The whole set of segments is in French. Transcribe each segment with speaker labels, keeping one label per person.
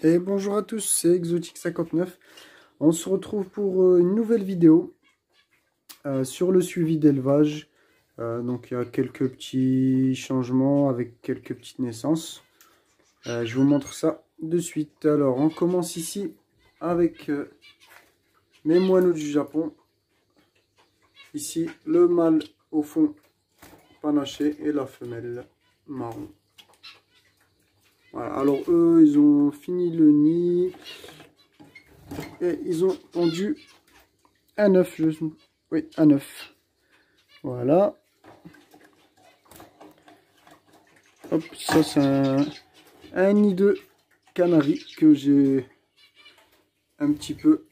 Speaker 1: Et bonjour à tous, c'est Exotique59. On se retrouve pour une nouvelle vidéo sur le suivi d'élevage. Donc il y a quelques petits changements avec quelques petites naissances. Je vous montre ça de suite. Alors on commence ici avec mes moineaux du Japon. Ici le mâle au fond panaché et la femelle marron. Voilà, alors eux ils ont fini le nid. Et ils ont pondu un œuf, oui, un œuf. Voilà. Hop, ça c'est un nid de canaries que j'ai un petit peu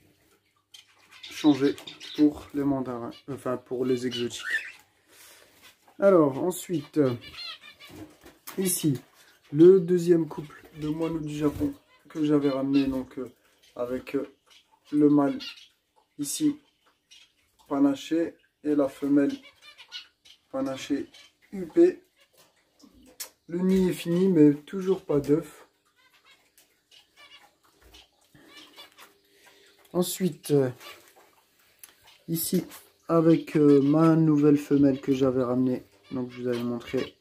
Speaker 1: changé pour les mandarins, enfin pour les exotiques. Alors ensuite, ici, le deuxième couple de moineaux du Japon que j'avais ramené donc avec le mâle ici panaché et la femelle panaché UP. Le nid est fini mais toujours pas d'œuf. Ensuite, ici avec ma nouvelle femelle que j'avais ramenée, donc je vous avais montré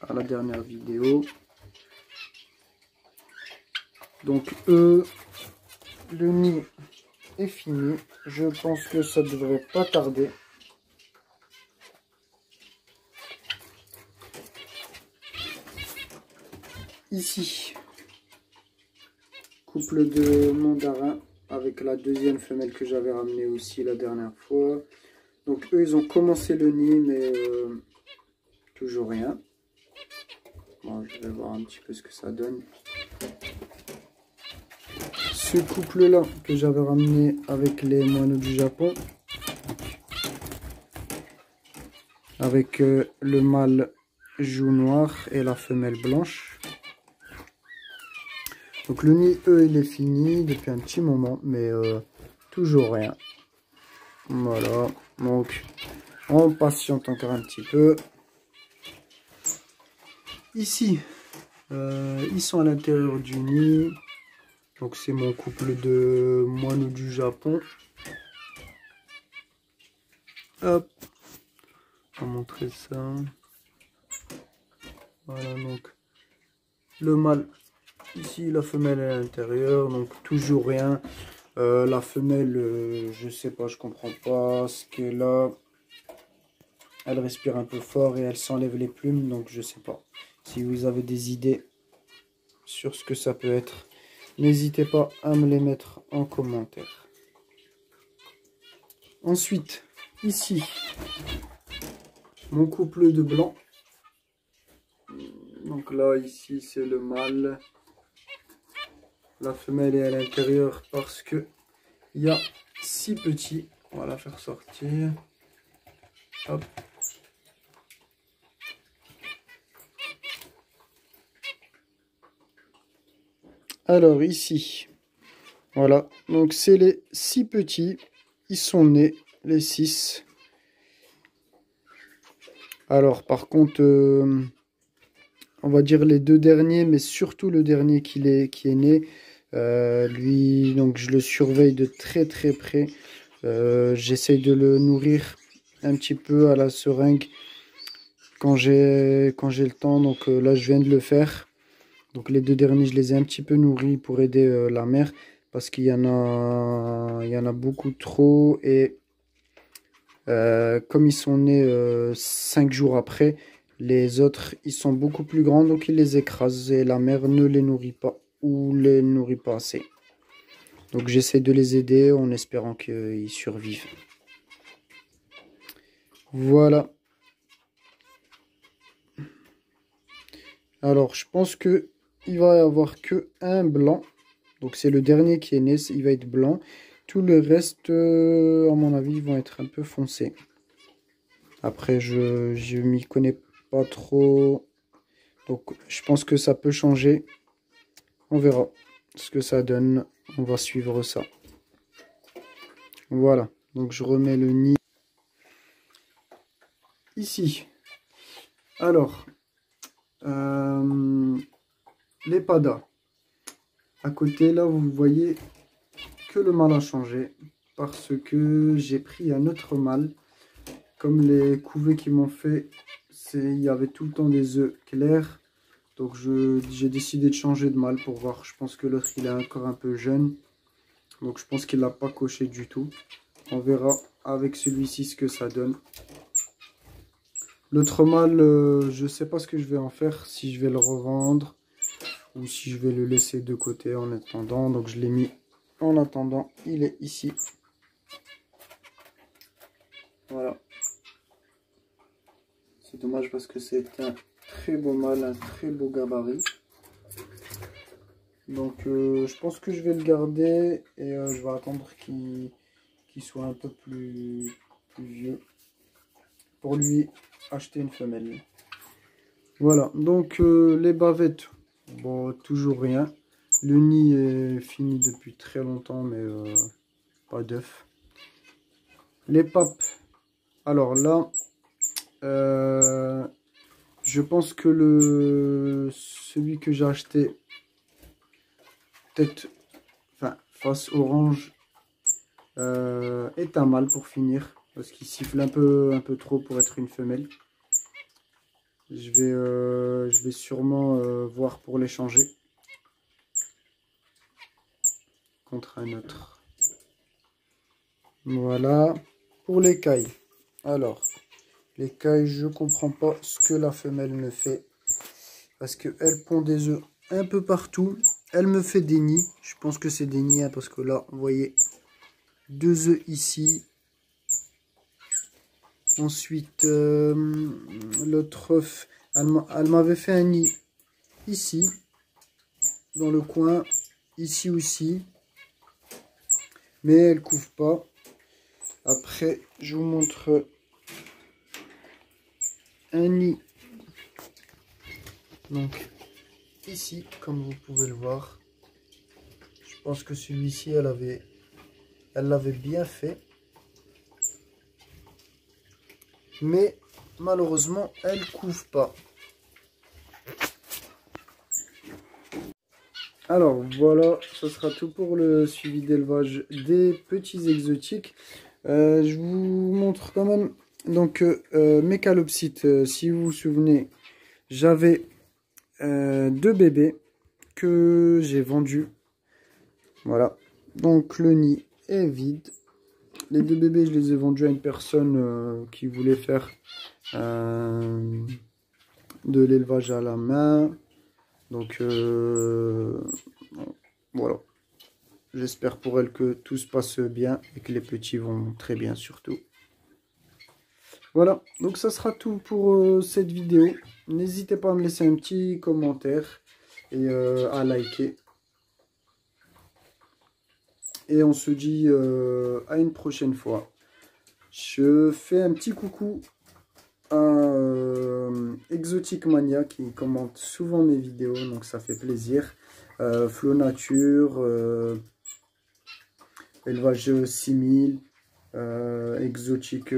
Speaker 1: à la dernière vidéo. Donc le nid est fini, je pense que ça devrait pas tarder. Ici, couple de mandarins avec la deuxième femelle que j'avais ramenée aussi la dernière fois. Donc eux ils ont commencé le nid mais toujours rien. Bon, je vais voir un petit peu ce que ça donne. Ce couple là que j'avais ramené avec les moineaux du Japon, avec le mâle joue noir et la femelle blanche. Donc le nid il est fini depuis un petit moment mais toujours rien. Voilà, donc on patiente encore un petit peu. Ici ils sont à l'intérieur du nid. Donc c'est mon couple de moineaux du Japon. Hop, on va montrer ça. Voilà, donc le mâle ici, la femelle à l'intérieur, donc toujours rien. La femelle, je sais pas, je comprends pas ce qu'elle a. Elle respire un peu fort et elle s'enlève les plumes, donc je sais pas. Si vous avez des idées sur ce que ça peut être, n'hésitez pas à me les mettre en commentaire. Ensuite, ici, mon couple de blanc. Donc là, ici, c'est le mâle. La femelle est à l'intérieur parce que il y a 6 petits. On va la faire sortir. Hop. Alors ici, voilà. Donc c'est les 6 petits. Ils sont nés, les 6. Alors par contre, on va dire les 2 derniers, mais surtout le dernier qui est né. Lui, donc je le surveille de très près. J'essaye de le nourrir un petit peu à la seringue quand j'ai le temps. Donc là, je viens de le faire. Donc les 2 derniers, je les ai un petit peu nourris pour aider la mère parce qu'il y en a beaucoup trop et comme ils sont nés 5 jours après, les autres ils sont beaucoup plus grands donc ils les écrasent et la mère ne les nourrit pas ou les nourrit pas assez. Donc j'essaie de les aider en espérant qu'ils survivent. Voilà. Alors je pense que il va y avoir que un blanc. Donc c'est le dernier qui est né, il va être blanc. Tout le reste, à mon avis, ils vont être un peu foncés. Après, je m'y connais pas trop. Donc je pense que ça peut changer. On verra ce que ça donne. On va suivre ça. Voilà. Donc je remets le nid ici. Alors, les padas. À côté, là, vous voyez que le mâle a changé parce que j'ai pris un autre mâle. Comme les couvées qui m'ont fait, il y avait tout le temps des œufs clairs. Donc j'ai décidé de changer de mâle pour voir. Je pense que l'autre il est encore un peu jeune. Donc je pense qu'il n'a pas coché du tout. On verra avec celui-ci ce que ça donne. L'autre mâle, je ne sais pas ce que je vais en faire. Si je vais le revendre ou si je vais le laisser de côté en attendant. Donc je l'ai mis en attendant. Il est ici. Voilà. C'est dommage parce que c'est un très beau mâle, un très beau gabarit. Donc je pense que je vais le garder et je vais attendre qu'il soit un peu plus vieux pour lui acheter une femelle. Voilà, donc les bavettes, bon, toujours rien. Le nid est fini depuis très longtemps, mais pas d'œufs. Les papes, alors là, je pense que celui que j'ai acheté, tête, enfin face orange, est un mâle pour finir, parce qu'il siffle un peu trop pour être une femelle. Je vais sûrement voir pour l'échanger contre un autre. Voilà. Pour les cailles. Alors, les cailles, je comprends pas ce que la femelle me fait. Parce qu'elle pond des œufs un peu partout. Elle me fait des nids. Je pense que c'est des nids, hein, parce que là, vous voyez, 2 œufs ici. Ensuite, l'autre œuf, elle m'avait fait un nid ici, dans le coin, ici aussi. Mais elle couvre pas. Après, je vous montre un nid. Donc, ici, comme vous pouvez le voir. Je pense que celui-ci, elle l'avait bien fait. Mais, malheureusement, elle couvre pas. Alors, voilà, ce sera tout pour le suivi d'élevage des petits exotiques. Je vous montre quand même donc mes calopsites. Si vous vous souvenez, j'avais 2 bébés que j'ai vendus. Voilà, donc le nid est vide. Les 2 bébés, je les ai vendus à une personne qui voulait faire de l'élevage à la main. Donc voilà. J'espère pour elle que tout se passe bien et que les petits vont très bien surtout. Voilà, donc ça sera tout pour cette vidéo. N'hésitez pas à me laisser un petit commentaire et à liker. Et on se dit à une prochaine fois. Je fais un petit coucou à Exotic Mania qui commente souvent mes vidéos, donc ça fait plaisir. Flow Nature, Élevage 6000, exotique,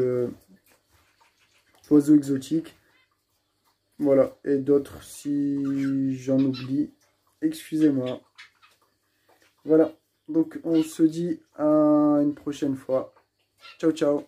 Speaker 1: oiseaux exotiques. Voilà, et d'autres si j'en oublie, excusez-moi. Voilà, donc on se dit à une prochaine fois. Ciao, ciao.